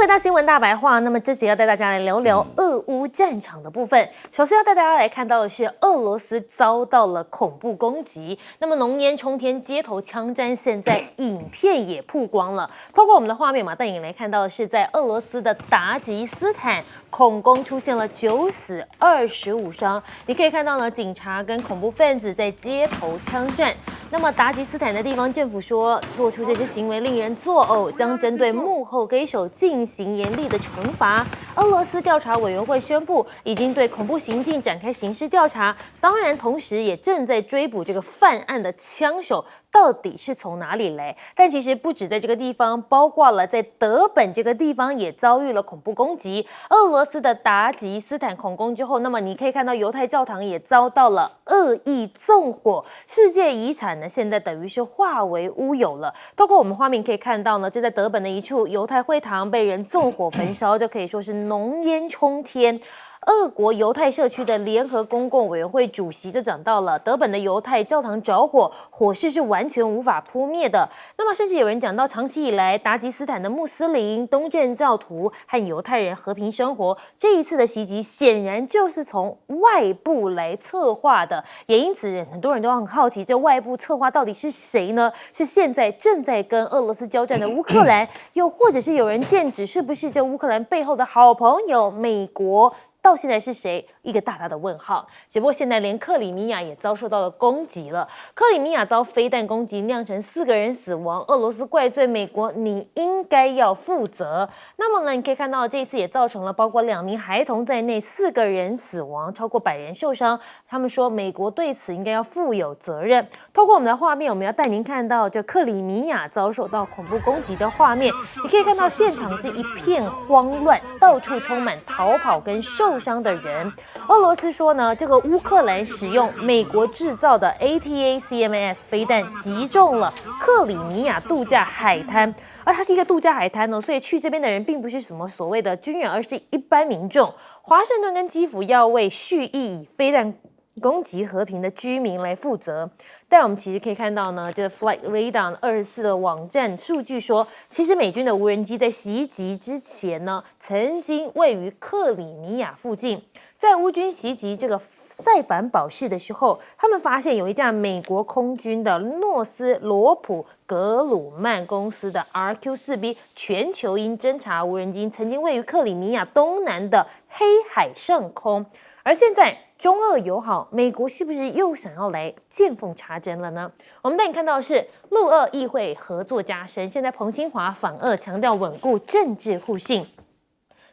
回到新闻大白话，那么这集要带大家来聊聊俄乌战场的部分。首先要带大家来看到的是，俄罗斯遭到了恐怖攻击，那么浓烟冲天，街头枪战，现在影片也曝光了。透过我们的画面嘛，带你来看到的是，在俄罗斯的达吉斯坦，恐攻出现了9死25伤。你可以看到呢，警察跟恐怖分子在街头枪战。那么达吉斯坦的地方政府说，做出这些行为令人作呕，将针对幕后黑手进行严厉的惩罚。俄罗斯调查委员会宣布，已经对恐怖行径展开刑事调查，当然同时也正在追捕这个犯案的枪手。到底是从哪里来？但其实不止在这个地方，包括了在德本这个地方也遭遇了恐怖攻击。俄罗斯的达吉斯坦恐攻之后，那么你可以看到犹太教堂也遭到了恶意纵火，世界遗产呢现在等于是化为乌有了。透过我们画面可以看到呢，这在德本的一处犹太会堂被人纵火焚烧，这可以说是浓烟冲天。俄国犹太社区的联合公共委员会主席就讲到了，德本的犹太教堂着火，火势是完全无法扑灭的。那么甚至有人讲到，长期以来达吉斯坦的穆斯林、东正教徒和犹太人和平生活，这一次的袭击显然就是从外部来策划的，也因此很多人都很好奇，这外部策划到底是谁呢？是现在正在跟俄罗斯交战的乌克兰，又或者是有人剑指是不是这乌克兰背后的好朋友美国？到现在是谁？一个大大的问号。只不过现在连克里米亚也遭受到了攻击了。克里米亚遭飞弹攻击，酿成4个人死亡。俄罗斯怪罪美国，你应该要负责。那么呢，你可以看到这一次也造成了包括2名孩童在内4个人死亡，超过100人受伤。他们说美国对此应该要负有责任。透过我们的画面，我们要带您看到这克里米亚遭受到恐怖攻击的画面。你可以看到现场是一片慌乱，到处充满逃跑跟受伤的人。俄罗斯说呢，这个乌克兰使用美国制造的 ATACMS 飞弹击中了克里米亚度假海滩，而它是一个度假海滩哦，所以去这边的人并不是什么所谓的军人，而是一般民众。华盛顿跟基辅要为蓄意以飞弹攻击和平的居民来负责。但我们其实可以看到呢，这 Flight Radar 24的网站数据说，其实美军的无人机在袭击之前呢，曾经位于克里米亚附近。在乌军袭击这个塞凡堡市的时候，他们发现有一架美国空军的诺斯罗普格鲁曼公司的 RQ-4B 全球鹰侦察无人机曾经位于克里米亚东南的黑海上空。而现在中俄友好，美国是不是又想要来见缝插针了呢？我们带你看到的是陆俄议会合作加深，现在彭清华访俄，强调稳固政治互信。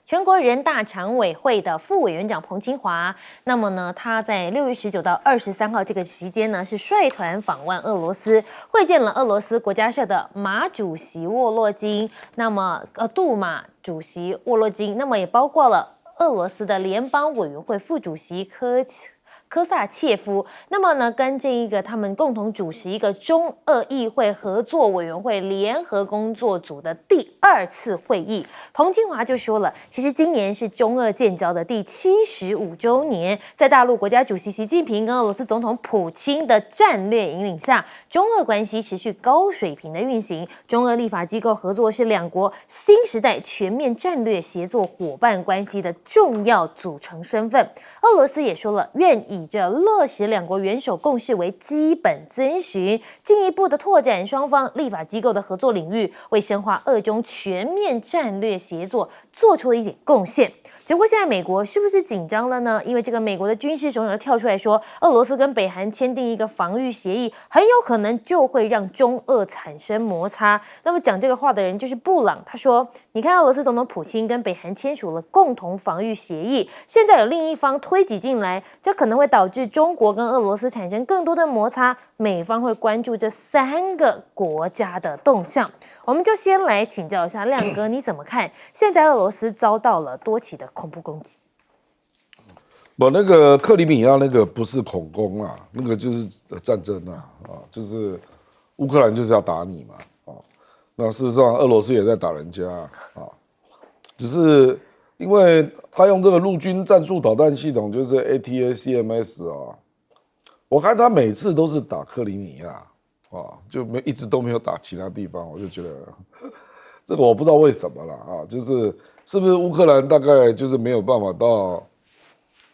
全国人大常委会的副委员长彭清华，那么呢，他在6月19到23号这个期间呢，是率团访问俄罗斯，会见了俄罗斯国家社的马主席沃洛金，那么杜马主席沃洛金，那么也包括了俄罗斯的联邦委员会副主席科萨切夫，那么呢，跟这一个他们共同主持一个中俄议会合作委员会联合工作组的第2次会议。彭清华就说了，其实今年是中俄建交的第75周年，在大陆国家主席习近平跟俄罗斯总统普京的战略引领下，中俄关系持续高水平的运行。中俄立法机构合作是两国新时代全面战略协作伙伴关系的重要组成身份。俄罗斯也说了，愿以着落实两国元首共识为基本遵循，进一步的拓展双方立法机构的合作领域，为深化俄中全面战略协作做出了一点贡献。只不过现在美国是不是紧张了呢？因为这个美国的军事首长跳出来说，俄罗斯跟北韩签订一个防御协议，很有可能就会让中俄产生摩擦。那么讲这个话的人就是布朗，他说，你看俄罗斯总统普京跟北韩签署了共同防御协议，现在有另一方推挤进来，这可能会导致中国跟俄罗斯产生更多的摩擦，美方会关注这3个国家的动向。我们就先来请教一下亮哥，你怎么看现在俄罗斯遭到了多起的恐怖攻击？不，那个克里米亚那个不是恐攻啊，那个就是战争啊，就是乌克兰就是要打你嘛，那事实上俄罗斯也在打人家啊，只是因为他用这个陆军战术导弹系统，就是 ATACMS 啊，我看他每次都是打克里米亚啊，就一直都没有打其他地方，我就觉得这个我不知道为什么啦啊，就是是不是乌克兰大概就是没有办法到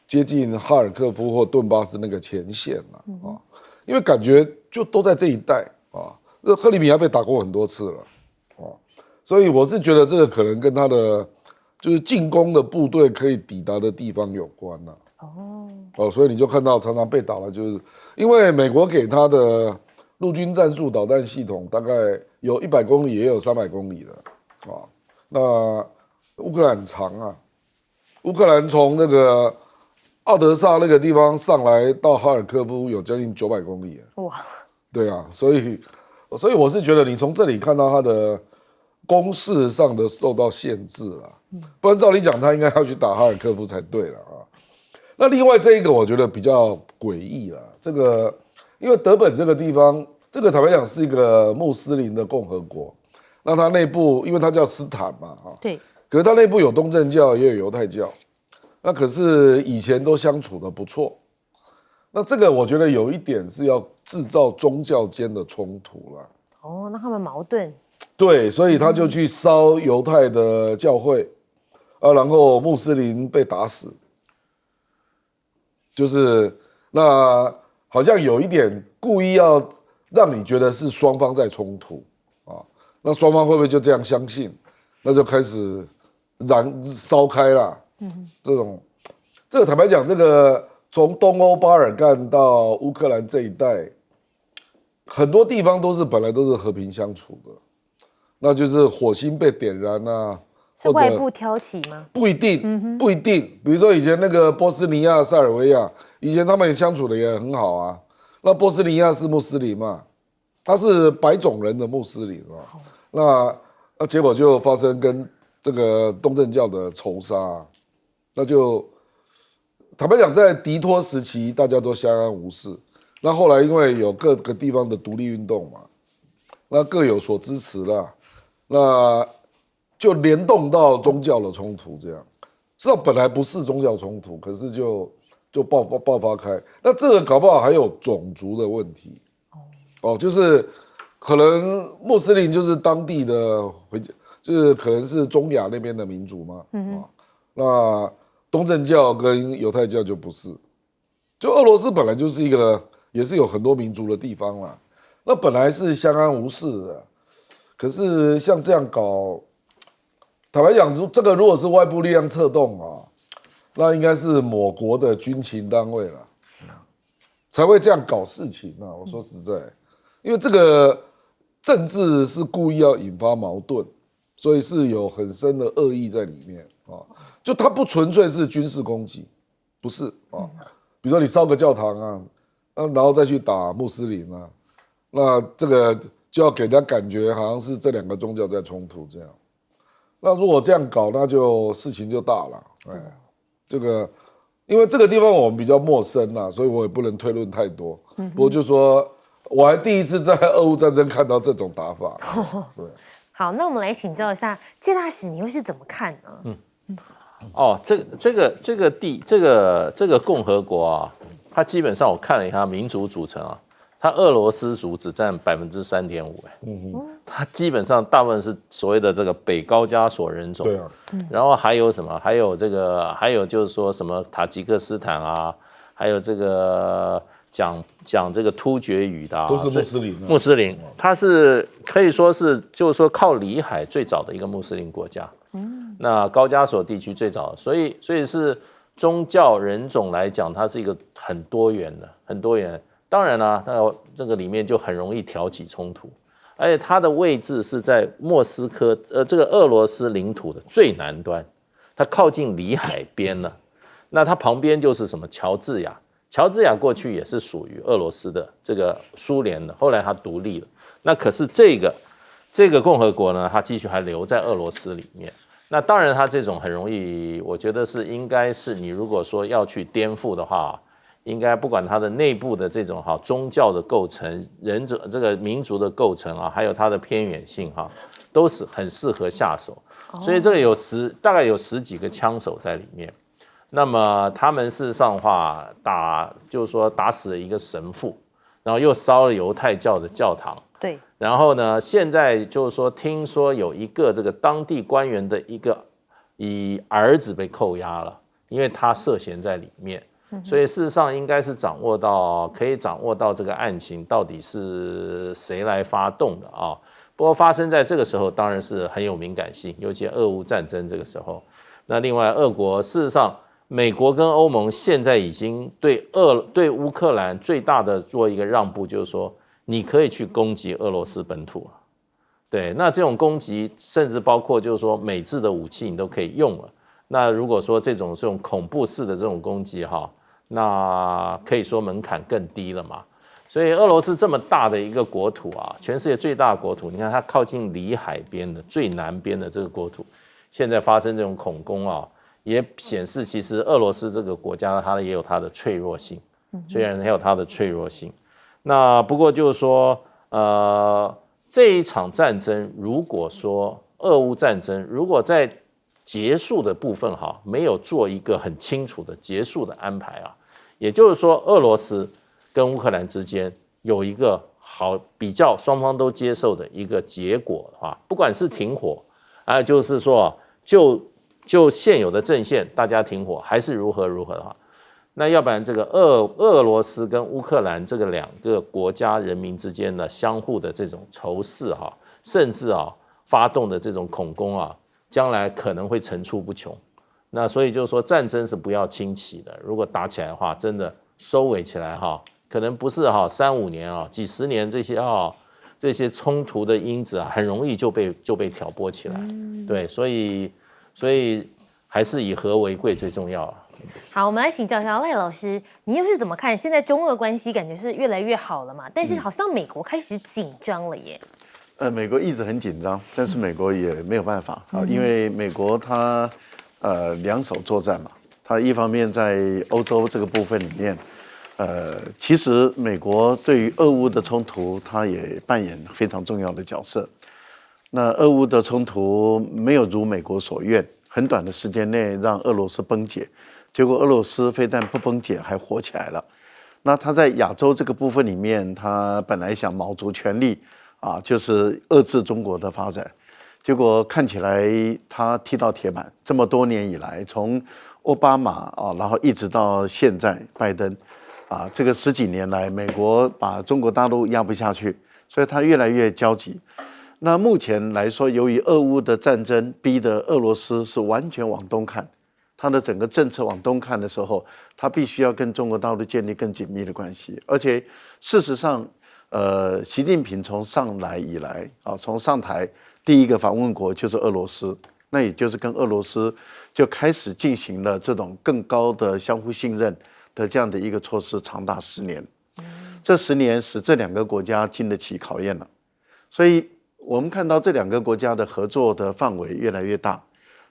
接近哈尔科夫或顿巴斯那个前线了啊，因为感觉就都在这一带啊，这克里米亚被打过很多次了啊，所以我是觉得这个可能跟他的就是进攻的部队可以抵达的地方有关了。所以你就看到常常被打了，就是因为美国给他的陆军战术导弹系统大概有100公里，也有300公里的啊。那乌克兰很长啊，乌克兰从那个奥德萨那个地方上来到哈尔科夫有将近900公里。哇，对啊，所以我是觉得你从这里看到他的攻势上的受到限制了，不然照理讲他应该要去打哈尔科夫才对了啊。那另外这一个我觉得比较诡异了，这个因为德本这个地方，这个坦白讲是一个穆斯林的共和国，那它内部因为它叫斯坦嘛，对，可是它内部有东正教也有犹太教，那可是以前都相处的不错，那这个我觉得有一点是要制造宗教间的冲突了。那他们矛盾。对，所以他就去烧犹太的教会，然后穆斯林被打死。就是那好像有一点故意要让你觉得是双方在冲突啊，那双方会不会就这样相信？那就开始烧开了。这个坦白讲，这个从东欧巴尔干到乌克兰这一带，很多地方本来都是和平相处的，那就是火星被点燃啊。是外部挑起吗？不一定，不一定。比如说以前那个波斯尼亚、塞尔维亚，以前他们相处的也很好啊。那波斯尼亚是穆斯林嘛，他是白种人的穆斯林嘛。那结果就发生跟这个东正教的仇杀，那就坦白讲，在迪托时期大家都相安无事。那后来因为有各个地方的独立运动嘛，那各有所支持啦，那就联动到宗教的冲突，这样，实际上本来不是宗教冲突，可是就爆发开。那这个搞不好还有种族的问题，就是可能穆斯林就是当地的就是可能是中亚那边的民族嘛，那东正教跟犹太教就不是。就俄罗斯本来就是一个也是有很多民族的地方啦，那本来是相安无事的，可是像这样搞。坦白讲，这个如果是外部力量策动啊，那应该是某国的军情单位了，才会这样搞事情啊。我说实在，因为这个政治是故意要引发矛盾，所以是有很深的恶意在里面啊。就它不纯粹是军事攻击，不是啊。比如说你烧个教堂啊，然后再去打穆斯林啊，那这个就要给人家感觉好像是这两个宗教在冲突这样。那如果这样搞，那就事情就大了。这个因为这个地方我们比较陌生啦，所以我也不能推论太多。不过就说，我还第一次在俄乌战争看到这种打法。对，好，那我们来请教一下介大使，你又是怎么看呢？这个共和国啊，它基本上我看了一下民族组成啊。它俄罗斯族只占3.5%，它基本上大部分是所谓的这个北高加索人种，对啊，然后还有什么？还有就是说什么塔吉克斯坦啊，还有这个讲这个突厥语的、都是穆斯林。穆斯林，它是可以说是就是说靠里海最早的一个穆斯林国家。那高加索地区最早，所以是宗教人种来讲，它是一个很多元的，很多元。当然啦，那这个里面就很容易挑起冲突，而且它的位置是在莫斯科，这个俄罗斯领土的最南端，它靠近里海边了。那它旁边就是什么乔治亚，乔治亚过去也是属于俄罗斯的这个苏联的，后来它独立了。那可是这个共和国呢，它继续还留在俄罗斯里面。那当然，它这种很容易，我觉得应该是你如果说要去颠覆的话。应该不管它的内部的这种宗教的构成、人种这个民族的构成啊，还有它的偏远性都是很适合下手。所以这个大概有10几个枪手在里面。那么他们事实上的话就是说打死了一个神父，然后又烧了犹太教的教堂。对。然后呢，现在就是说，听说有一个这个当地官员的一个以儿子被扣押了，因为他涉嫌在里面，所以事实上应该是可以掌握到这个案情到底是谁来发动的啊。不过发生在这个时候，当然是很有敏感性，尤其俄乌战争这个时候。那另外，俄国事实上，美国跟欧盟现在已经对乌克兰最大的做一个让步，就是说你可以去攻击俄罗斯本土了。对，那这种攻击甚至包括就是说美制的武器你都可以用了。那如果说这种恐怖式的这种攻击哈，那可以说门槛更低了嘛。所以俄罗斯这么大的一个国土啊，全世界最大的国土，你看它靠近里海边的最南边的这个国土，现在发生这种恐攻啊，也显示其实俄罗斯这个国家它也有它的脆弱性，虽然它有它的脆弱性。那不过就是说，这一场战争，如果说俄乌战争如果在结束的部分哈，没有做一个很清楚的结束的安排啊，也就是说，俄罗斯跟乌克兰之间有一个比较双方都接受的一个结果的话，不管是停火，就是说就现有的阵线大家停火，还是如何的话，那要不然这个俄罗斯跟乌克兰这个两个国家人民之间的相互的这种仇视哈，甚至发动的这种恐攻啊，将来可能会层出不穷。那所以就是说，战争是不要轻启的，如果打起来的话，真的收尾起来哈，可能不是3-5年几十年这些冲突的因子很容易就被挑拨起来。对，所以还是以和为贵最重要。好，我们来请教一下赖老师，你又是怎么看？现在中俄关系感觉是越来越好了嘛，但是好像美国开始紧张了耶。美国一直很紧张，但是美国也没有办法啊，因为美国它两手作战嘛，它一方面在欧洲这个部分里面，其实美国对于俄乌的冲突，它也扮演非常重要的角色。那俄乌的冲突没有如美国所愿，很短的时间内让俄罗斯崩解，结果俄罗斯非但不崩解，还火起来了。那他在亚洲这个部分里面，他本来想卯足全力就是遏制中国的发展，结果看起来他踢到铁板。这么多年以来，从奥巴马然后一直到现在拜登这个10几年来，美国把中国大陆压不下去，所以他越来越焦急。那目前来说，由于俄乌的战争逼得俄罗斯是完全往东看，他的整个政策往东看的时候，他必须要跟中国大陆建立更紧密的关系。而且事实上，习近平从上来以来从上台第一个访问国就是俄罗斯，那也就是跟俄罗斯就开始进行了这种更高的相互信任的这样的一个措施，长达10年。这10年使这两个国家经得起考验了，所以我们看到这两个国家的合作的范围越来越大，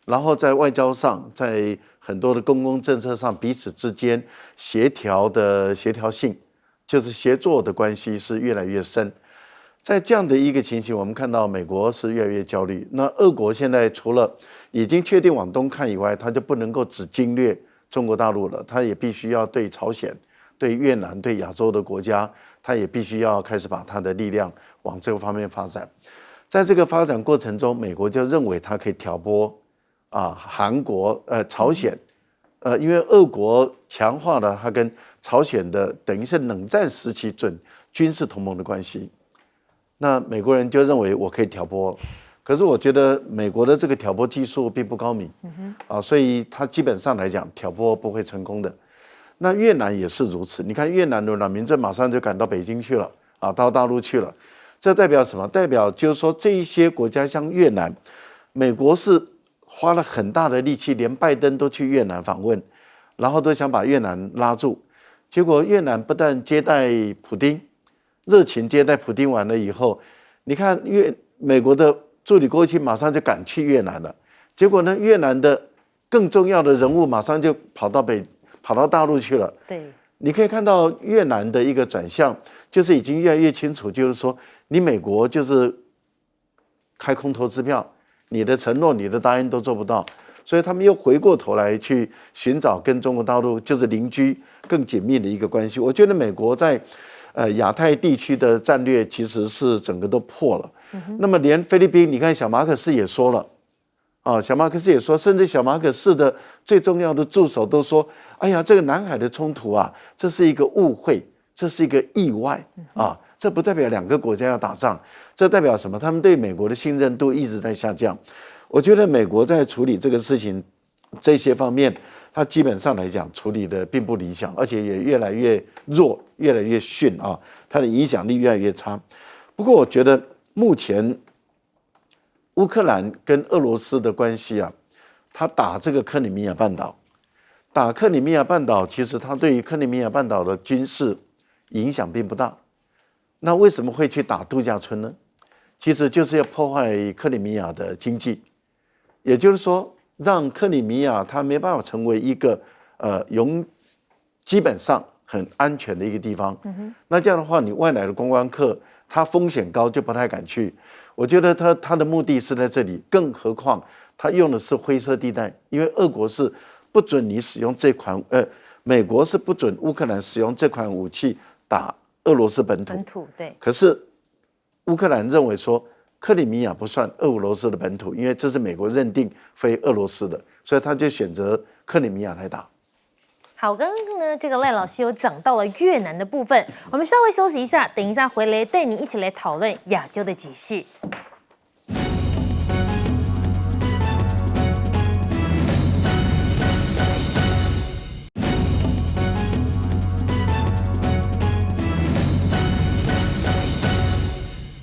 然后在外交上，在很多的公共政策上，彼此之间协调性，就是协作的关系是越来越深。在这样的一个情形，我们看到美国是越来越焦虑。那俄国现在除了已经确定往东看以外，它就不能够只侵略中国大陆了，它也必须要对朝鲜、对越南、对亚洲的国家，它也必须要开始把它的力量往这个方面发展。在这个发展过程中，美国就认为它可以挑拨韩国、朝鲜，因为俄国强化了它跟朝鲜的等于是冷战时期军事同盟的关系。那美国人就认为我可以挑拨，可是我觉得美国的这个挑拨技术并不高明，所以他基本上来讲挑拨不会成功的。那越南也是如此，你看越南的阮明正马上就赶到北京去了，到大陆去了。这代表什么？代表就是说这一些国家像越南，美国是花了很大的力气，连拜登都去越南访问，然后都想把越南拉住。结果越南不但接待普丁，热情接待普丁完了以后，你看美国的助理国务卿马上就赶去越南了。结果呢，越南的更重要的人物马上就跑到大陆去了。对，你可以看到越南的一个转向，就是已经越来越清楚，就是说你美国就是开空头支票，你的承诺、你的答应都做不到，所以他们又回过头来去寻找跟中国大陆就是邻居更紧密的一个关系。我觉得美国在亚太地区的战略其实是整个都破了。那么连菲律宾，你看小马可仕也说了，小马可仕也说，甚至小马可仕的最重要的助手都说，哎呀，这个南海的冲突啊，这是一个误会，这是一个意外这不代表两个国家要打仗，这代表什么？他们对美国的信任度一直在下降。我觉得美国在处理这个事情这些方面，它基本上来讲处理的并不理想，而且也越来越弱，越来越逊它的影响力越来越差。不过我觉得目前乌克兰跟俄罗斯的关系他打这个克里米亚半岛，其实他对于克里米亚半岛的军事影响并不大。那为什么会去打度假村呢？其实就是要破坏克里米亚的经济，也就是说，让克里米亚它没办法成为一个基本上很安全的一个地方。那这样的话，你外来的观光客，他风险高，就不太敢去。我觉得他的目的是在这里，更何况他用的是灰色地带，因为俄国是不准你使用这款，美国是不准乌克兰使用这款武器打俄罗斯本土。对。可是乌克兰认为说，克里米亚不算俄罗斯的本土，因为这是美国认定非俄罗斯的，所以他就选择克里米亚来打。好，刚刚呢，这个赖老师有讲到了越南的部分，我们稍微休息一下，等一下回来带你一起来讨论亚洲的局势。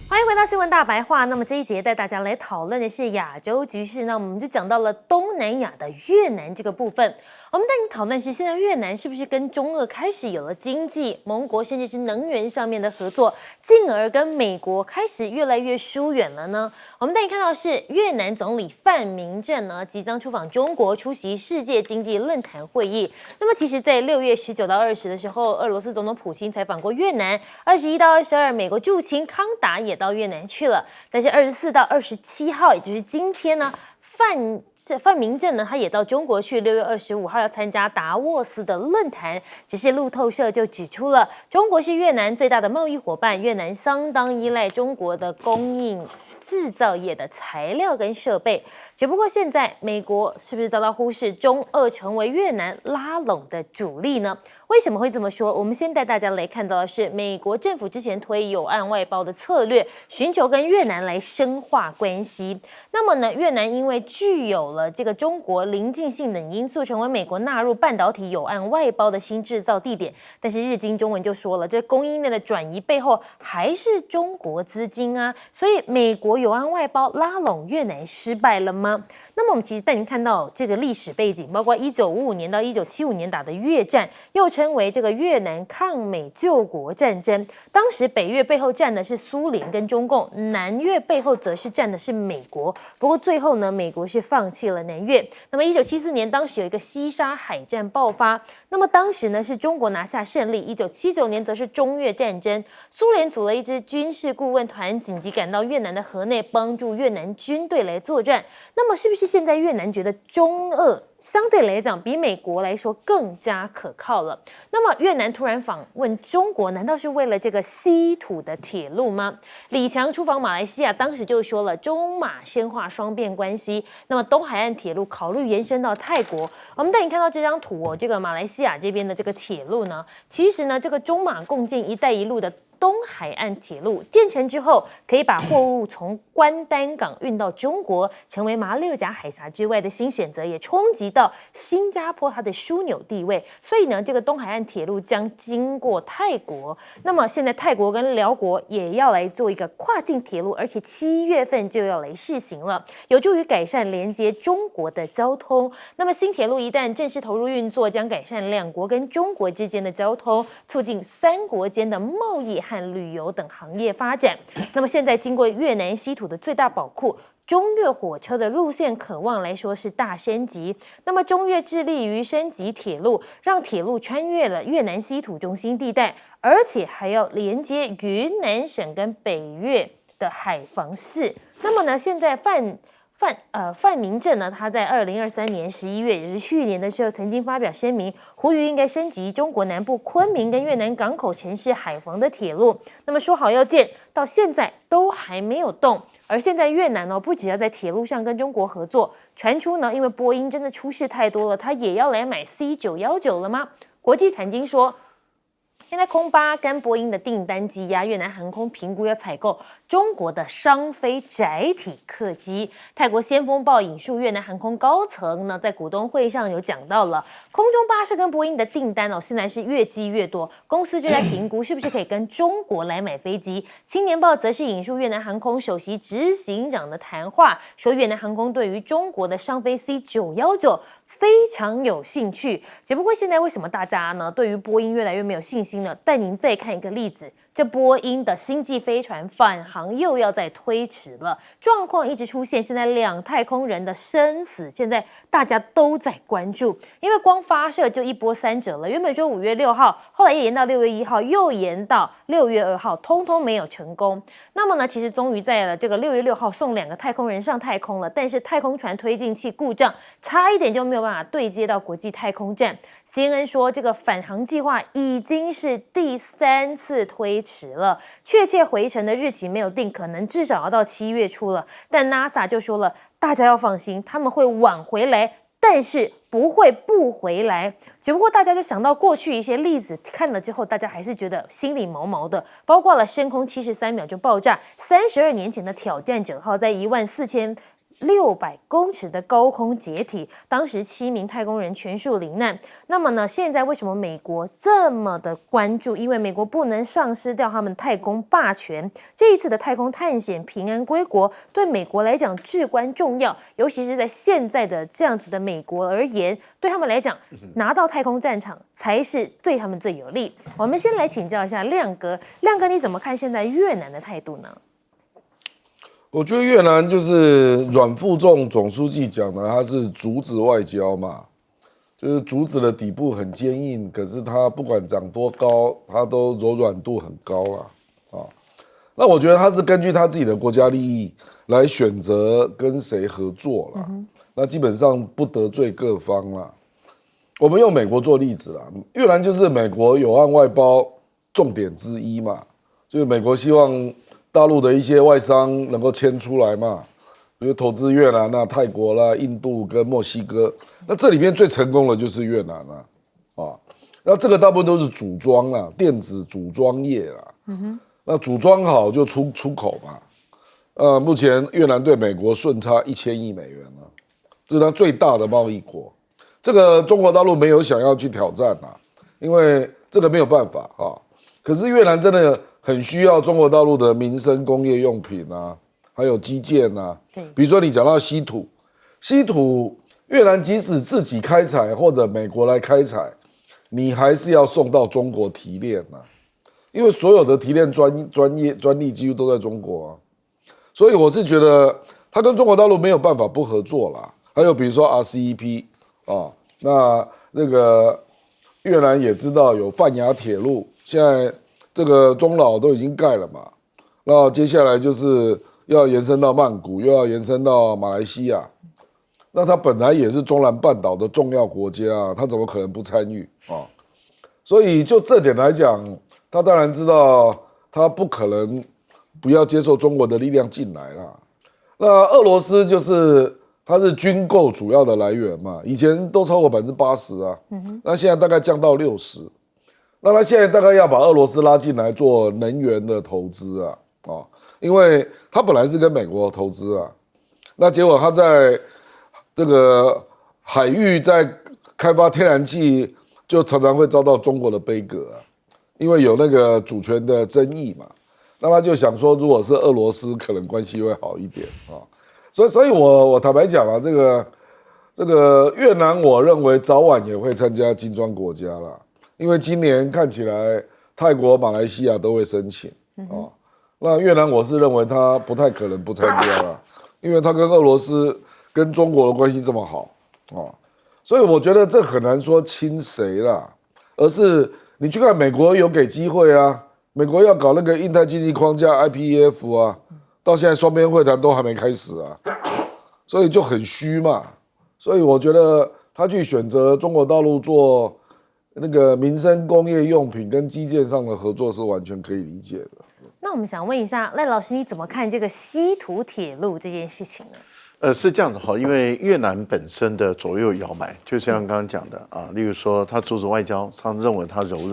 欢迎回到新闻大白话。那么这一节带大家来讨论的是亚洲局势，那我们就讲到了东南亚的越南这个部分。我们带你讨论是现在越南是不是跟中俄开始有了经济、盟国甚至是能源上面的合作，进而跟美国开始越来越疏远了呢？我们带你看到是越南总理范明正呢即将出访中国，出席世界经济论坛会议。那么其实，在6月19到20的时候，俄罗斯总统普京采访过越南；21到22，美国驻青康达也到越南去了。但是24到27号，也就是今天呢，范明正呢，他也到中国去，6月25号要参加达沃斯的论坛。只是路透社就指出了，中国是越南最大的贸易伙伴，越南相当依赖中国的供应制造业的材料跟设备。只不过现在美国是不是遭到忽视，中俄成为越南拉拢的主力呢？为什么会这么说？我们先带大家来看到的是，美国政府之前推友岸外包的策略，寻求跟越南来深化关系。那么呢，越南因为具有了这个中国邻近性等因素，成为美国纳入半导体友岸外包的新制造地点。但是日经中文就说了，这供应链的转移背后还是中国资金啊，所以美国友岸外包拉拢越南失败了吗？那么我们其实带您看到这个历史背景，包括1955年到1975年打的越战，又称为这个越南抗美救国战争。当时北越背后站的是苏联跟中共，南越背后则是站的是美国。不过最后呢，美国是放弃了南越。那么1974年，当时有一个西沙海战爆发，那么当时呢是中国拿下胜利。1979年则是中越战争，苏联组了一支军事顾问团，紧急赶到越南的河内，帮助越南军队来作战。那么是不是现在越南觉得中俄相对来讲比美国来说更加可靠了？那么越南突然访问中国，难道是为了这个稀土的铁路吗？李强出访马来西亚，当时就说了中马深化双边关系。那么东海岸铁路考虑延伸到泰国。我们带你看到这张图这个马来西亚这边的这个铁路呢，其实呢这个中马共建“一带一路”的东海岸铁路建成之后，可以把货物从关丹港运到中国，成为马六甲海峡之外的新选择，也冲击到新加坡它的枢纽地位。所以呢，这个东海岸铁路将经过泰国。那么现在泰国跟辽国也要来做一个跨境铁路，而且7月份就要来试行了，有助于改善连接中国的交通。那么新铁路一旦正式投入运作，将改善两国跟中国之间的交通，促进3国间的贸易和旅游等行业发展。那么现在经过越南稀土的最大宝库，中越火车的路线可望来说是大升级。那么中越致力于升级铁路，让铁路穿越了越南稀土中心地带，而且还要连接云南省跟北越的海防市。那么呢，现在范明正呢，他在2023年11月，也是去年的时候，曾经发表声明，呼吁应该升级中国南部昆明跟越南港口城市海防的铁路。那么说好要建，到现在都还没有动。而现在越南不只要在铁路上跟中国合作，传出呢，因为波音真的出事太多了，他也要来买 C919了吗？国际财经说，现在空巴跟波音的订单积压，越南航空评估要采购中国的商飞载体客机。泰国先锋报引述越南航空高层呢，在股东会上有讲到了空中巴士跟波音的订单现在是越积越多，公司就在评估是不是可以跟中国来买飞机。青年报则是引述越南航空首席执行长的谈话，说越南航空对于中国的商飞 C919非常有兴趣，只不过现在为什么大家呢对于波音越来越没有信心呢？带您再看一个例子，这波音的星际飞船返航又要再推迟了，状况一直出现，现在2太空人的生死，现在大家都在关注，因为光发射就一波三折了，原本说5月6号，后来也延到6月1号，又延到6月2号，通通没有成功。那么呢，其实终于在了这个6月6号送2个太空人上太空了，但是太空船推进器故障，差一点就没有办法对接到国际太空站。CNN 说，这个返航计划已经是第3次推迟了，确切回程的日期没有定，可能至少要到7月初了。但 NASA 就说了，大家要放心，他们会晚回来，但是不会不回来。只不过大家就想到过去一些例子，看了之后，大家还是觉得心里毛毛的，包括了升空73秒就爆炸，32年前的挑战者号在14600公尺的高空解体，当时7名太空人全数罹难。那么呢，现在为什么美国这么的关注？因为美国不能丧失掉他们太空霸权。这一次的太空探险平安归国，对美国来讲至关重要，尤其是在现在的这样子的美国而言，对他们来讲，拿到太空战场才是对他们最有利。我们先来请教一下亮哥，亮哥你怎么看现在越南的态度呢？我觉得越南就是阮富仲总书记讲的，他是竹子外交嘛，就是竹子的底部很坚硬，可是它不管长多高，它都柔软度很高啦。那我觉得他是根据他自己的国家利益来选择跟谁合作啦。那基本上不得罪各方啦。我们用美国做例子啦，越南就是美国有岸外包重点之一嘛，就是美国希望大陆的一些外商能够迁出来嘛，比如投资越南啊、泰国啦、印度跟墨西哥，那这里面最成功的就是越南啊，那这个大部分都是组装啦，电子组装业啦，那组装好就出口嘛，目前越南对美国顺差1000亿美元了，这是它最大的贸易国，这个中国大陆没有想要去挑战啊，因为这个没有办法啊，可是越南真的很需要中国大陆的民生工业用品啊，还有基建啊。比如说你讲到稀土，越南即使自己开采或者美国来开采，你还是要送到中国提炼啊，因为所有的提炼专利几乎都在中国啊。所以我是觉得他跟中国大陆没有办法不合作啦。还有比如说 RCEP 啊，那个越南也知道有泛亚铁路，现在这个中老都已经盖了嘛，那接下来就是要延伸到曼谷，又要延伸到马来西亚，那它本来也是中南半岛的重要国家，它怎么可能不参与啊？所以就这点来讲，他当然知道他不可能不要接受中国的力量进来啦。那俄罗斯就是它是军购主要的来源嘛，以前都超过80%啊，那现在大概降到60%。那他现在大概要把俄罗斯拉进来做能源的投资啊，因为他本来是跟美国投资啊，那结果他在这个海域在开发天然气，就常常会遭到中国的杯葛啊，因为有那个主权的争议嘛，那他就想说，如果是俄罗斯，可能关系会好一点啊，所以我坦白讲啊，这个越南，我认为早晚也会参加金砖国家啦。因为今年看起来泰国、马来西亚都会申请那越南我是认为他不太可能不参加了，因为他跟俄罗斯、跟中国的关系这么好所以我觉得这很难说亲谁啦，而是你去看美国有给机会啊，美国要搞那个印太经济框架 IPEF 啊，到现在双边会谈都还没开始啊，所以就很虚嘛。所以我觉得他去选择中国大陆做那个民生工业用品跟基建上的合作是完全可以理解的。那我们想问一下赖老师，你怎么看这个稀土铁路这件事情呢？是这样子哈，因为越南本身的左右摇摆，就像刚刚讲的啊，例如说他阻止外交，他认为他柔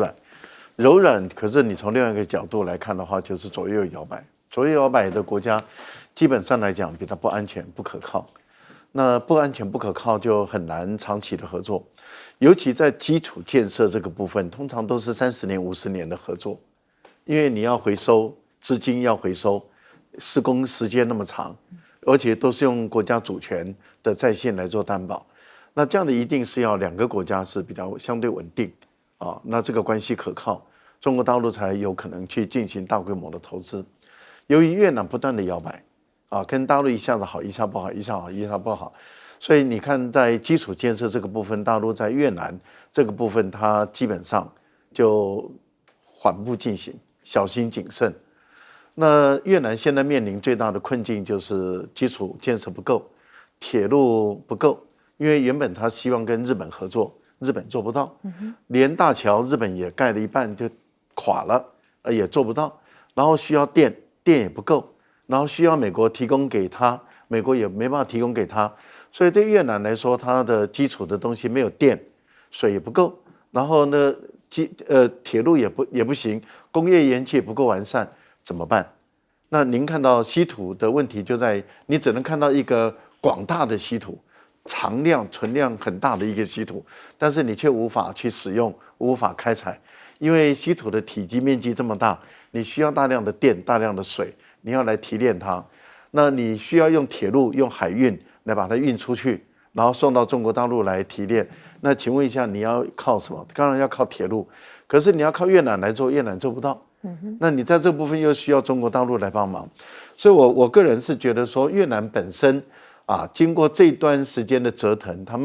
软，可是你从另外一个角度来看的话，就是左右摇摆。左右摇摆的国家，基本上来讲比较不安全、不可靠。那不安全、不可靠就很难长期的合作，尤其在基础建设这个部分，通常都是30年、50年的合作，因为你要回收资金，要回收，施工时间那么长，而且都是用国家主权的在线来做担保。那这样的一定是要2个国家是比较相对稳定啊，那这个关系可靠，中国大陆才有可能去进行大规模的投资。由于越南不断的摇摆啊，跟大陆一下子好，一下不好，一下好，一下不好，所以你看在基础建设这个部分，大陆在越南这个部分，它基本上就缓步进行，小心谨慎。那越南现在面临最大的困境就是基础建设不够，铁路不够，因为原本他希望跟日本合作，日本做不到，连大桥日本也盖了一半就垮了，也做不到，然后需要电也不够，然后需要美国提供给他，美国也没办法提供给他，所以对越南来说，它的基础的东西没有电，水也不够，然后呢，铁路也不行，工业园区也不够完善，怎么办？那您看到稀土的问题就在你只能看到一个广大的稀土，藏量存量很大的一个稀土，但是你却无法去使用，无法开采，因为稀土的体积面积这么大，你需要大量的电、大量的水，你要来提炼它，那你需要用铁路、用海运来把它运出去，然后送到中国大陆来提炼。那请问一下，你要靠什么？当然要靠铁路，可是你要靠越南来做，越南做不到。那你在这部分又需要中国大陆来帮忙，所以我个人是觉得说，越南本身啊，经过这段时间的折腾，它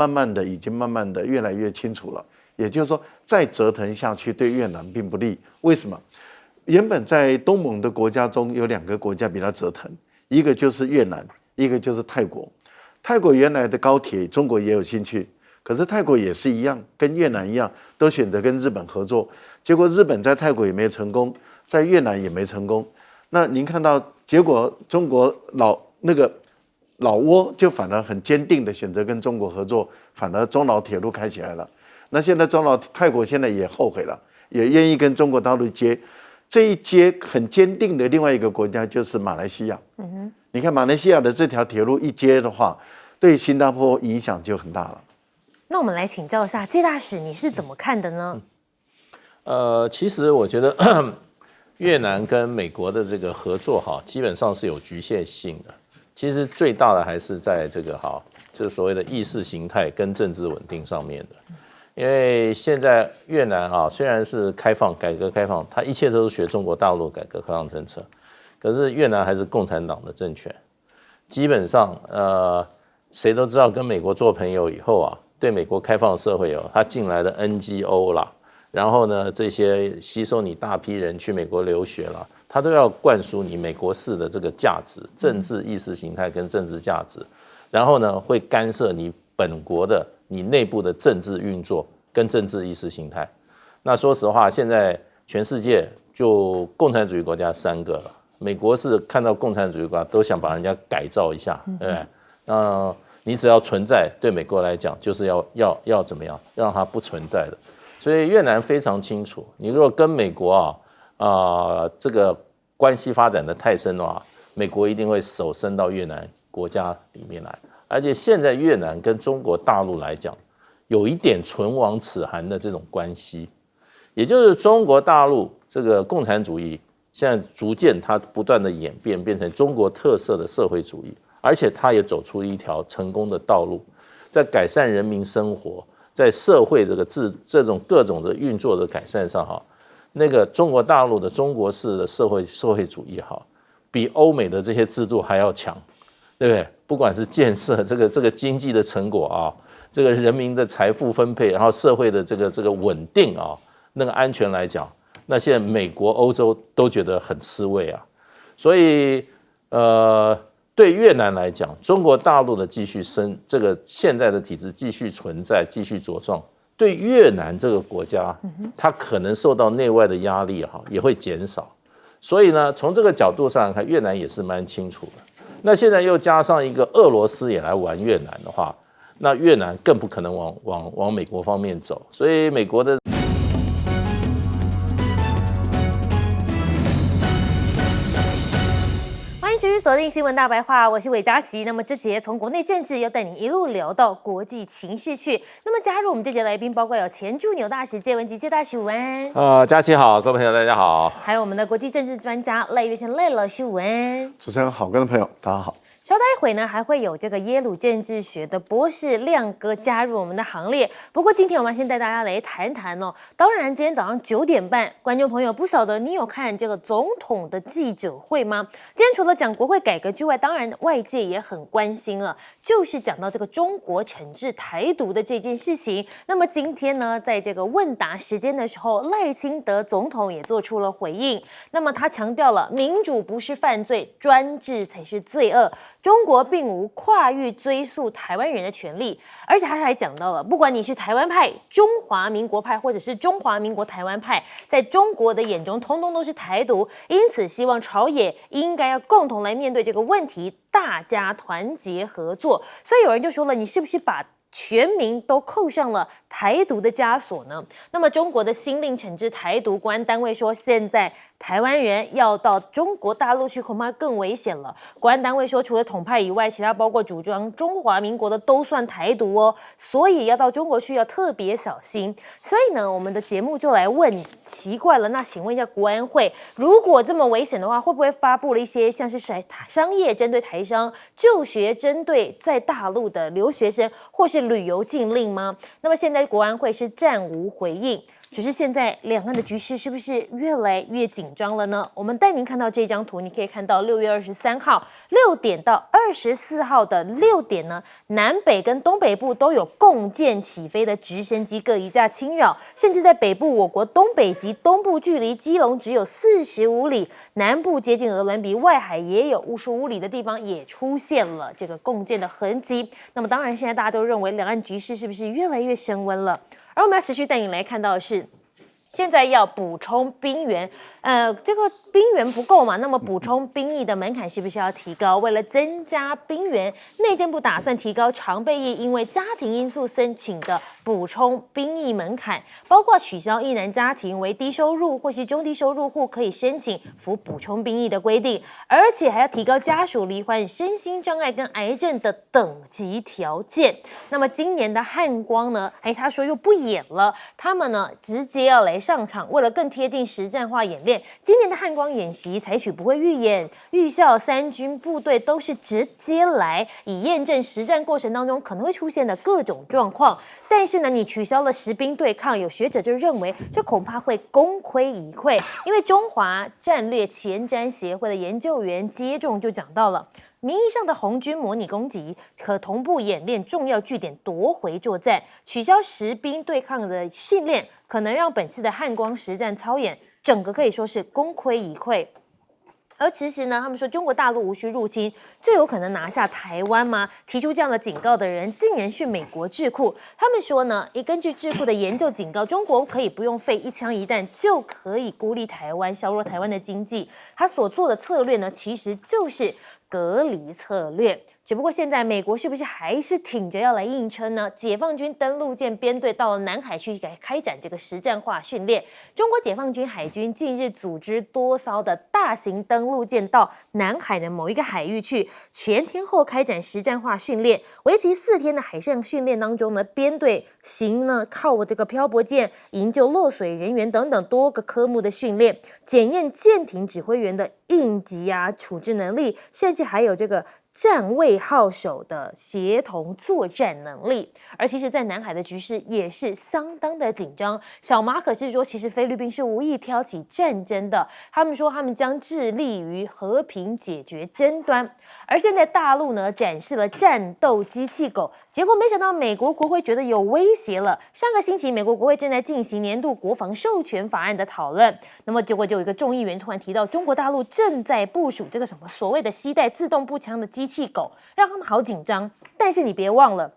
已经慢慢的越来越清楚了。也就是说，再折腾下去对越南并不利。为什么？原本在东盟的国家中有2个国家比较折腾，一个就是越南，一个就是泰国。泰国原来的高铁，中国也有兴趣，可是泰国也是一样，跟越南一样，都选择跟日本合作。结果日本在泰国也没成功，在越南也没成功。那您看到结果，中国老挝就反而很坚定的选择跟中国合作，反而中老铁路开起来了。那现在泰国现在也后悔了，也愿意跟中国大陆接。这一接很坚定的另外一个国家就是马来西亚。你看马来西亚的这条铁路一接的话，对新加坡影响就很大了。那我们来请教一下介大使，你是怎么看的呢？其实我觉得越南跟美国的这个合作哈，基本上是有局限性的。其实最大的还是在这个就是所谓的意识形态跟政治稳定上面的。因为现在越南虽然是改革开放，它一切都是学中国大陆改革开放政策，可是越南还是共产党的政权。基本上谁都知道跟美国做朋友以后对美国开放社会它进来的 NGO 啦，然后呢这些吸收你大批人去美国留学啦，它都要灌输你美国式的这个价值、政治意识形态跟政治价值，然后呢会干涉你本国的你内部的政治运作跟政治意识形态。那说实话，现在全世界就共产主义国家3个了，美国是看到共产主义国家都想把人家改造一下，对不对？那你只要存在，对美国来讲就是要怎么样让它不存在的。所以越南非常清楚，你如果跟美国这个关系发展的太深的话，美国一定会手伸到越南国家里面来。而且现在越南跟中国大陆来讲，有一点唇亡齿寒的这种关系，也就是中国大陆这个共产主义现在逐渐它不断的演变，变成中国特色的社会主义，而且它也走出一条成功的道路，在改善人民生活，在社会这种各种的运作的改善上那个中国大陆的中国式的社会主义比欧美的这些制度还要强，对不对？不管是建设这个经济的成果这个人民的财富分配，然后社会的这个稳定那个安全来讲，那现在美国、欧洲都觉得很吃味所以对越南来讲，中国大陆的这个现在的体制继续存在、继续茁壮，对越南这个国家，它可能受到内外的压力也会减少。所以呢，从这个角度上来看，越南也是蛮清楚的。那现在又加上一个俄罗斯也来玩越南的话，那越南更不可能往美国方面走。所以美国的。继续锁定新闻大白话，我是韦佳琪。那么这节从国内政治要带你一路聊到国际情势去。那么加入我们这节来宾，包括有前驻纽大使谢文吉谢大使午安。佳琪好，各位朋友大家好。还有我们的国际政治专家赖月先赖老师午安。主持人好，观众朋友大家好。稍待一会呢，还会有这个耶鲁政治学的博士亮哥加入我们的行列。不过今天我们先带大家来谈谈哦。当然，今天早上9点半，观众朋友不晓得你有看这个总统的记者会吗？今天除了讲国会改革之外，当然外界也很关心了，就是讲到这个中国惩治台独的这件事情。那么今天呢，在这个问答时间的时候，赖清德总统也做出了回应。那么他强调了，民主不是犯罪，专制才是罪恶。中国并无跨域追溯台湾人的权利，而且他还讲到了，不管你是台湾派、中华民国派，或者是中华民国台湾派，在中国的眼中，通通都是台独。因此，希望朝野应该要共同来面对这个问题，大家团结合作。所以有人就说了，你是不是把全民都扣上了台独的枷锁呢？那么中国的新令惩治台独，国安单位说，现在台湾人要到中国大陆去，恐怕更危险了。国安单位说，除了统派以外，其他包括主张中华民国的都算台独哦，所以要到中国去要特别小心。所以呢，我们的节目就来问，奇怪了，那请问一下国安会，如果这么危险的话，会不会发布了一些像是商业针对台商、就学针对在大陆的留学生，或是旅游禁令吗？那么现在国安会是暂无回应。只是现在两岸的局势是不是越来越紧张了呢？我们带您看到这张图，你可以看到6月23号6点到24号的6点呢，南北跟东北部都有共建起飞的直升机各一架侵扰，甚至在北部我国东北及东部距离基隆只有45里，南部接近鹅銮鼻外海也有55里的地方也出现了这个共建的痕迹。那么当然现在大家都认为两岸局势是不是越来越升温了？而我们要持续带你来看到的是，现在要补充兵员，这个兵员不够嘛，那么补充兵役的门槛是不是要提高？为了增加兵员，内政部打算提高常备役因为家庭因素申请的补充兵役门槛，包括取消一男家庭为低收入或是中低收入户可以申请服补充兵役的规定，而且还要提高家属罹患身心障碍跟癌症的等级条件。那么今年的汉光呢，他说又不演了，他们呢直接要来上场，为了更贴近实战化演练，今年的汉光演习采取不会预演、预校三军部队都是直接来，以验证实战过程当中可能会出现的各种状况。但是呢，你取消了实兵对抗，有学者就认为这恐怕会功亏一篑，因为中华战略前瞻协会的研究员接种就讲到了。名义上的红军模拟攻击，可同步演练重要据点夺回作战，取消实兵对抗的训练，可能让本次的汉光实战操演整个可以说是功亏一篑。而其实呢，他们说中国大陆无需入侵，这有可能拿下台湾吗？提出这样的警告的人，竟然是美国智库。他们说呢，根据智库的研究警告，中国可以不用费一枪一弹就可以孤立台湾，削弱台湾的经济。他所做的策略呢，其实就是隔离策略。只不过现在美国是不是还是挺着要来硬撑呢？解放军登陆舰编队到了南海去开展这个实战化训练。中国解放军海军近日组织多艘的大型登陆舰到南海的某一个海域去，全天候开展实战化训练。为期4天的海上训练当中呢，编队靠这个漂泊舰、营救落水人员等等多个科目的训练，检验舰艇指挥员的应急处置能力，甚至还有这个站位号手的协同作战能力。而其实在南海的局势也是相当的紧张。小马可是说，其实菲律宾是无意挑起战争的，他们说他们将致力于和平解决争端。而现在大陆呢展示了战斗机器狗，结果没想到美国国会觉得有威胁了。上个星期美国国会正在进行年度国防授权法案的讨论，那么结果就有一个众议员突然提到，中国大陆正在部署这个什么所谓的携带自动步枪的机器狗，让他们好紧张。但是你别忘了。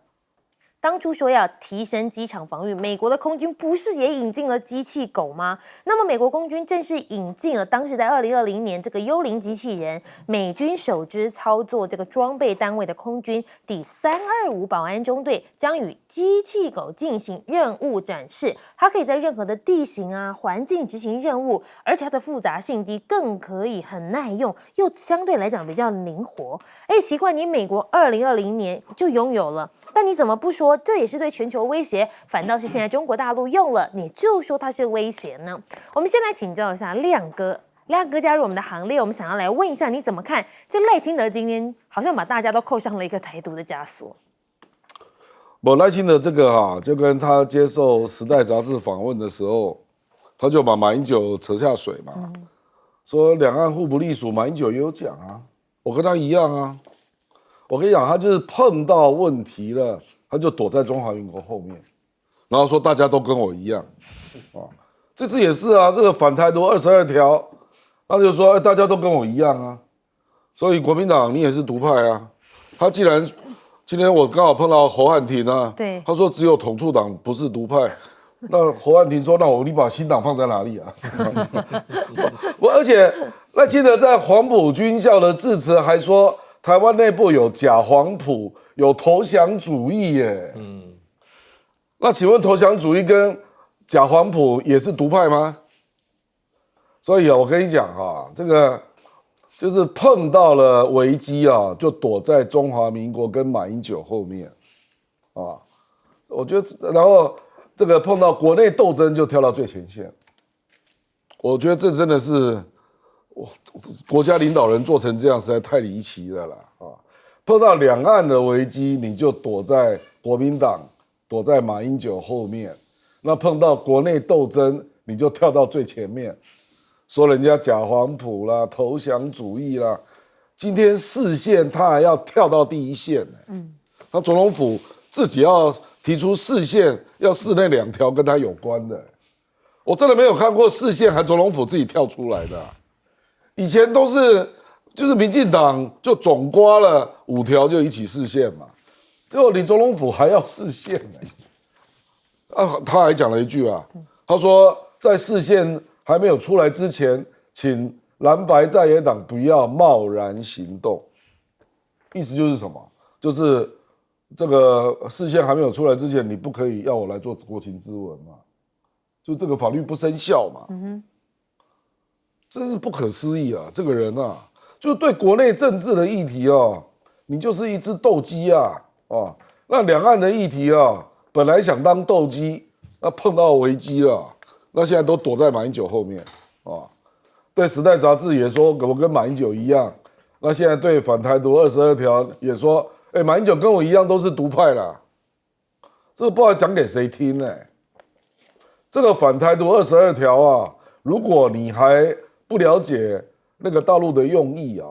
当初说要提升机场防御，美国的空军不是也引进了机器狗吗？那么美国空军正式引进了当时在2020年这个幽灵机器人，美军首支操作这个装备单位的空军第325保安中队将与机器狗进行任务展示。它可以在任何的地形环境执行任务，而且它的复杂性低，更可以很耐用，又相对来讲比较灵活。奇怪，你美国2020年就拥有了，但你怎么不说这也是对全球威胁，反倒是现在中国大陆用了，你就说它是威胁呢？我们先来请教一下亮哥，亮哥加入我们的行列，我们想要来问一下你怎么看？这赖清德今天好像把大家都扣上了一个台独的枷锁。赖清德这个就跟他接受《时代》杂志访问的时候，他就把马英九扯下水嘛，说两岸互不隶属，马英九也有讲啊，我跟他一样啊。我跟你讲，他就是碰到问题了，他就躲在中华民国后面，然后说大家都跟我一样，这次也是啊，这个反台独22条，他就说大家都跟我一样啊，所以国民党你也是独派啊。他既然今天我刚好碰到侯汉廷啊，对，他说只有统促党不是独派，那侯汉廷说那你把新党放在哪里啊？而且赖清德在黄埔军校的致辞还说。台湾内部有假黄埔，有投降主义耶。那请问投降主义跟假黄埔也是独派吗？所以我跟你讲这个就是碰到了危机就躲在中华民国跟马英九后面我觉得，然后这个碰到国内斗争就跳到最前线。我觉得这真的是。国家领导人做成这样实在太离奇了啦！碰到两岸的危机，你就躲在国民党、躲在马英九后面；那碰到国内斗争，你就跳到最前面，说人家假黄埔啦、投降主义啦。今天市县他还要跳到第一线他总统府自己要提出市县要市内2条跟他有关的，我真的没有看过市县还总统府自己跳出来的。以前都是就是民进党就总刮了5条就一起释宪嘛，结果你总统府还要释宪他还讲了一句他说在释宪还没有出来之前，请蓝白在野党不要贸然行动。意思就是什么？就是这个释宪还没有出来之前，你不可以要我来做国情咨文嘛，就这个法律不生效嘛。真是不可思议啊！这个人就对国内政治的议题你就是一只斗鸡那两岸的议题本来想当斗鸡，那碰到危机了，那现在都躲在马英九后面对，《时代》杂志也说我跟马英九一样，那现在对反台独22条也说，马英九跟我一样都是独派啦。这个不知道讲给谁听呢？这个反台独22条如果你还不了解那个大陆的用意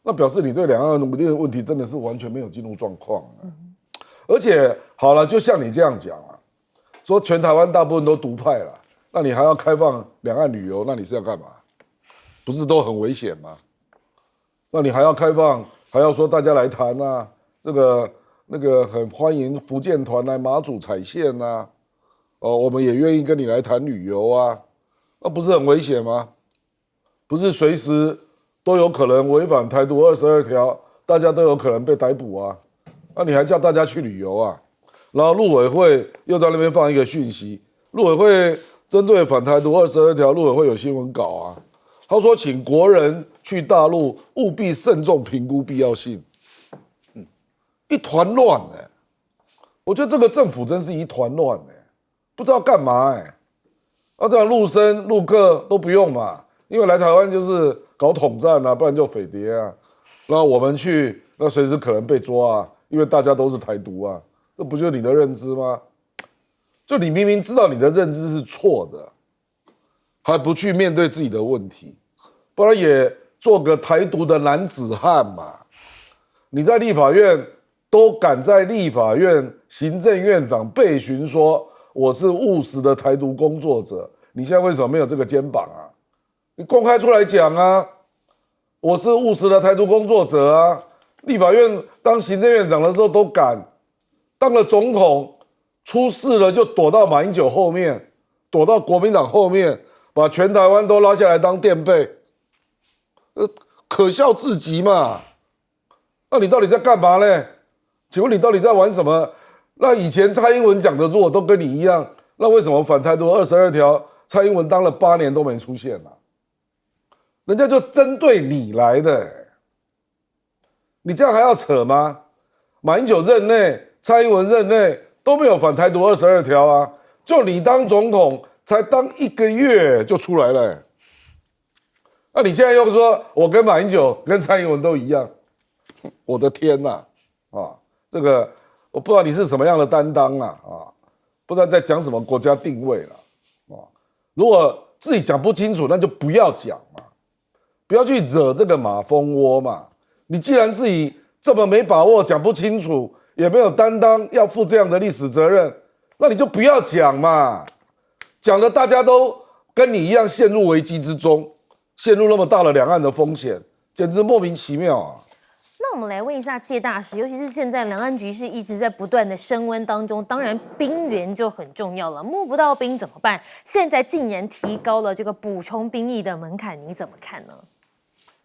那表示你对两岸的问题真的是完全没有进入状况而且好了，就像你这样讲说全台湾大部分都独派了，那你还要开放两岸旅游，那你是要干嘛？不是都很危险吗？那你还要开放，还要说大家来谈这个那个很欢迎福建团来马祖踩线我们也愿意跟你来谈旅游那不是很危险吗？不是随时都有可能违反台独22条，大家都有可能被逮捕那你还叫大家去旅游然后陆委会又在那边放一个讯息，陆委会针对反台独22条，陆委会有新闻稿他说请国人去大陆务必慎重评估必要性，一团乱我觉得这个政府真是一团乱不知道干嘛这样陆生陆客都不用嘛。因为来台湾就是搞统战不然就匪谍那我们去那随时可能被抓因为大家都是台独这不就是你的认知吗？就你明明知道你的认知是错的，还不去面对自己的问题，不然也做个台独的男子汉嘛。你在立法院都敢在立法院行政院长备询说我是务实的台独工作者，你现在为什么没有这个肩膀你公开出来讲我是务实的台独工作者立法院当行政院长的时候都敢，当了总统出事了就躲到马英九后面，躲到国民党后面，把全台湾都拉下来当垫背，可笑至极嘛！那你到底在干嘛呢？请问你到底在玩什么？那以前蔡英文讲的如果都跟你一样，那为什么反台独22条，蔡英文当了8年都没出现啊？人家就针对你来的，你这样还要扯吗？马英九任内、蔡英文任内都没有反台独22条啊，就你当总统才当1个月就出来了。那你现在又说我跟马英九、跟蔡英文都一样，我的天哪！这个我不知道你是什么样的担当不知道在讲什么国家定位了如果自己讲不清楚，那就不要讲嘛，不要去惹这个马蜂窝嘛。你既然自己这么没把握，讲不清楚，也没有担当，要负这样的历史责任，那你就不要讲嘛。讲的大家都跟你一样陷入危机之中，陷入那么大的两岸的风险，简直莫名其妙啊！那我们来问一下介大使，尤其是现在两岸局势一直在不断的升温当中，当然兵源就很重要了，募不到兵怎么办？现在竟然提高了这个补充兵役的门槛，你怎么看呢？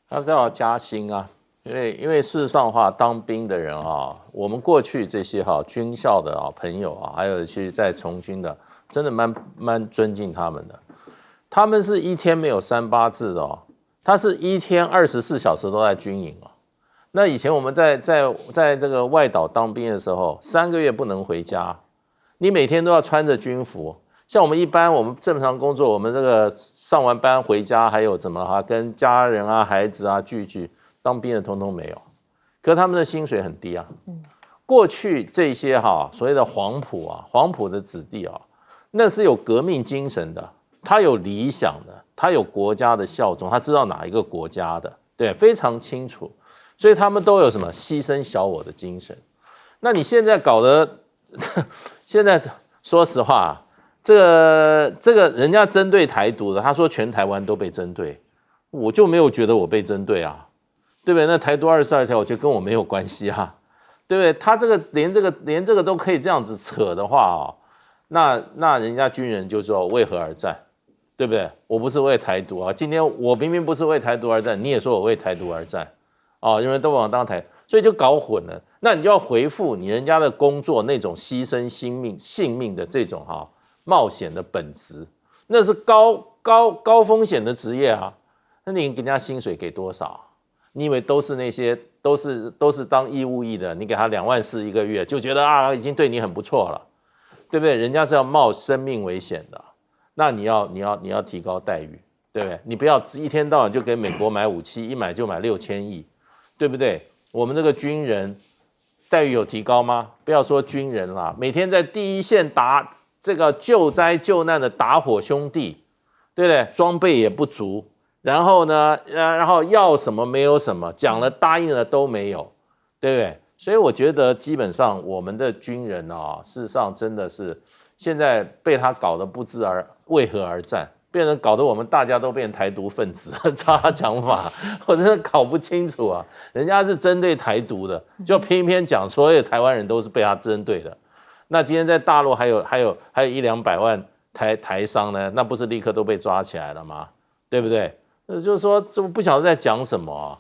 他都要加薪啊，因为事实上的话，当兵的人我们过去这些军校的朋友还有去在从军的，真的蛮尊敬他们的。他们是一天没有38制的他是一天24小时都在军营那以前我们在这个外岛当兵的时候，3个月不能回家，你每天都要穿着军服。像我们正常工作，我们这个上完班回家还有怎么跟家人孩子聚，当兵的通通没有。可是他们的薪水很低过去这些所谓的黄埔的子弟那是有革命精神的，他有理想的，他有国家的效忠，他知道哪一个国家的，对，非常清楚。所以他们都有什么牺牲小我的精神。那你现在搞得，现在说实话，这个人家针对台独的，他说全台湾都被针对，我就没有觉得我被针对对不对？那台独22条，我觉得跟我没有关系对不对？他这个连这个都可以这样子扯的话那人家军人就说为何而战，对不对？我不是为台独今天我明明不是为台独而战，你也说我为台独而战。因为都往当台，所以就搞混了。那你就要回复你人家的工作那种牺牲性命的这种冒险的本质，那是高风险的职业那你给人家薪水给多少？你以为都是那些都是当义务役的，你给他24000一个月，就觉得已经对你很不错了，对不对？人家是要冒生命危险的，那你要提高待遇，对不对？你不要一天到晚就给美国买武器，一买就买6000亿。对不对？我们这个军人待遇有提高吗？不要说军人啦，每天在第一线打这个救灾救难的打火兄弟，对不对？装备也不足，然后呢，然后要什么没有什么，讲了答应了都没有，对不对？所以我觉得基本上我们的军人事实上真的是现在被他搞得不知为何而战。变成搞得我们大家都变台独分子，照他讲法，我真的搞不清楚人家是针对台独的，就偏偏讲所有台湾人都是被他针对的。那今天在大陆还有100-200万台商呢，那不是立刻都被抓起来了吗？对不对？就是说，这不晓得在讲什么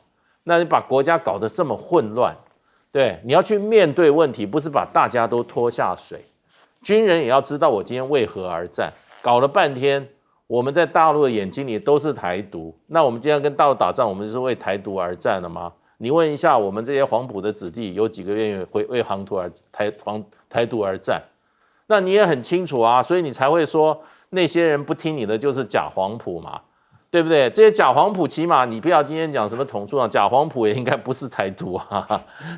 那你把国家搞得这么混乱，对，你要去面对问题，不是把大家都拖下水。军人也要知道我今天为何而战，搞了半天。我们在大陆的眼睛里都是台独，那我们今天跟大陆打仗，我们就是为台独而战了吗？你问一下我们这些黄埔的子弟，有几个愿意为台独而战？那你也很清楚所以你才会说那些人不听你的就是假黄埔嘛，对不对？这些假黄埔起码你不要今天讲什么统促假黄埔也应该不是台独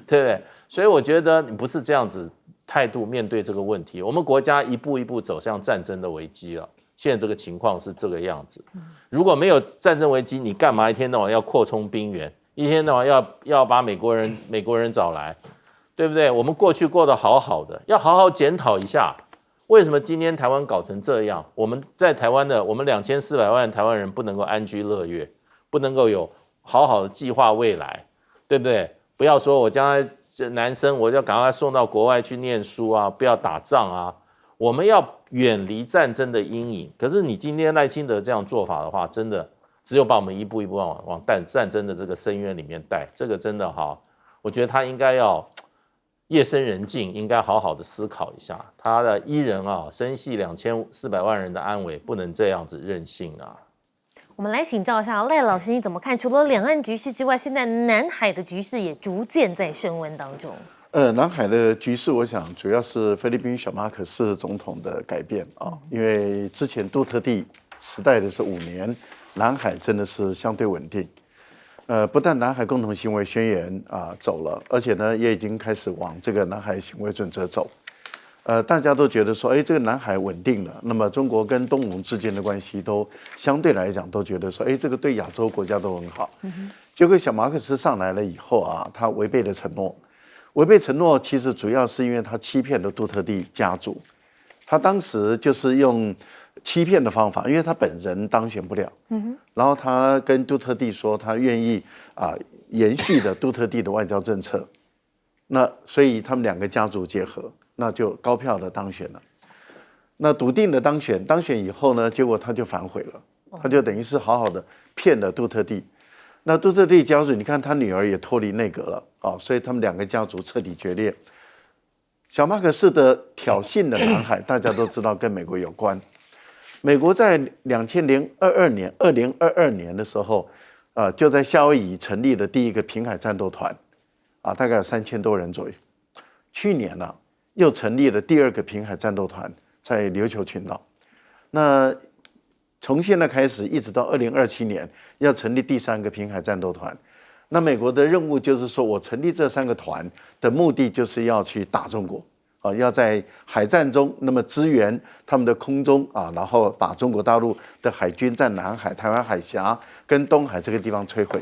对不对？所以我觉得你不是这样子态度面对这个问题，我们国家一步一步走向战争的危机了。现在这个情况是这个样子，如果没有战争危机，你干嘛一天到晚要扩充兵源，一天到晚要把美国人找来，对不对？我们过去过得好好的，要好好检讨一下，为什么今天台湾搞成这样？我们在台湾的我们2400万台湾人不能够安居乐业，不能够有好好的计划未来，对不对？不要说我将来这男生我就赶快送到国外去念书啊，不要打仗啊，我们要远离战争的阴影。可是你今天赖清德这样做法的话，真的只有把我们一步一步往战争的这个深渊里面带。这个真的哈，我觉得他应该要夜深人静，应该好好的思考一下，他的一人啊，生系2400万人的安危，不能这样子任性啊。我们来请教一下赖老师，你怎么看？除了两岸局势之外，现在南海的局势也逐渐在升温当中。南海的局势，我想主要是菲律宾小马可斯总统的改变啊，因为之前杜特地时代的是5年，南海真的是相对稳定。不但南海共同行为宣言走了，而且呢也已经开始往这个南海行为准则走。大家都觉得说，这个南海稳定了，那么中国跟东盟之间的关系都相对来讲都觉得说，这个对亚洲国家都很好。结果小马可斯上来了以后他违背了承诺，违背承诺其实主要是因为他欺骗了杜特地家族，他当时就是用欺骗的方法，因为他本人当选不了，然后他跟杜特地说他愿意延续的杜特地的外交政策，那所以他们2个家族结合，那就高票的当选了。那笃定的当选以后呢，结果他就反悔了，他就等于是好好的骗了杜特地。那杜特地家族，你看他女儿也脱离内阁了所以他们2个家族彻底决裂。小马可斯的挑衅的南海，大家都知道跟美国有关。美国在2022年的时候，就在夏威夷成立了第一个平海战斗团，大概有3000多人左右。去年又成立了第2个平海战斗团，在琉球群岛。那从现在开始一直到2027年，要成立第3个平海战斗团。那美国的任务就是说，我成立这3个团的目的就是要去打中国，要在海战中那么支援他们的空中然后把中国大陆的海军在南海、台湾海峡跟东海这个地方摧毁。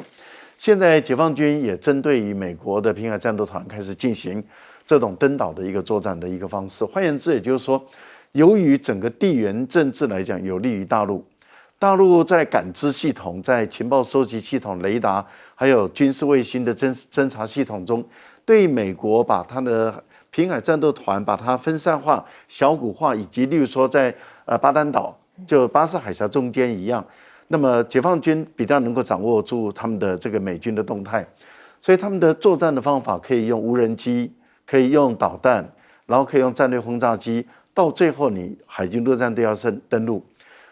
现在解放军也针对于美国的平海战斗团开始进行这种登岛的一个作战的一个方式。换言之，也就是说，由于整个地缘政治来讲有利于大陆，大陆在感知系统、在情报收集系统、雷达，还有军事卫星的侦察系统中，对美国把它的平海战斗团把它分散化、小股化，以及例如说在巴丹岛，就巴士海峡中间一样，那么解放军比较能够掌握住他们的这个美军的动态，所以他们的作战的方法可以用无人机，可以用导弹，然后可以用战略轰炸机，到最后你海军陆战队要登陆。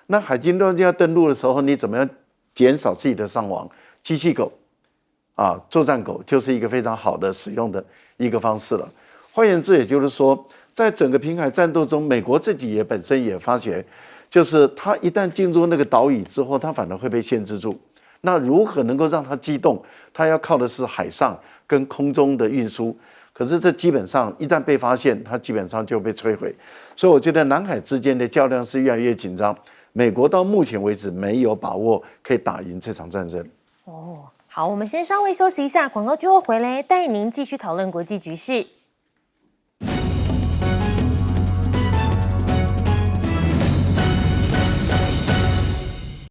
那海军陆战队要登陆的时候，你怎么样减少自己的伤亡？机器狗作战狗就是一个非常好的使用的一个方式了。换言之，也就是说，在整个平海战斗中，美国自己也本身也发觉，就是它一旦进入那个岛屿之后，它反而会被限制住。那如何能够让它机动？它要靠的是海上跟空中的运输。可是这基本上一旦被发现，它基本上就被摧毁。所以我觉得南海之间的较量是越来越紧张。美国到目前为止没有把握可以打赢这场战争。好，我们先稍微休息一下，广告之后回来带您继续讨论国际局势。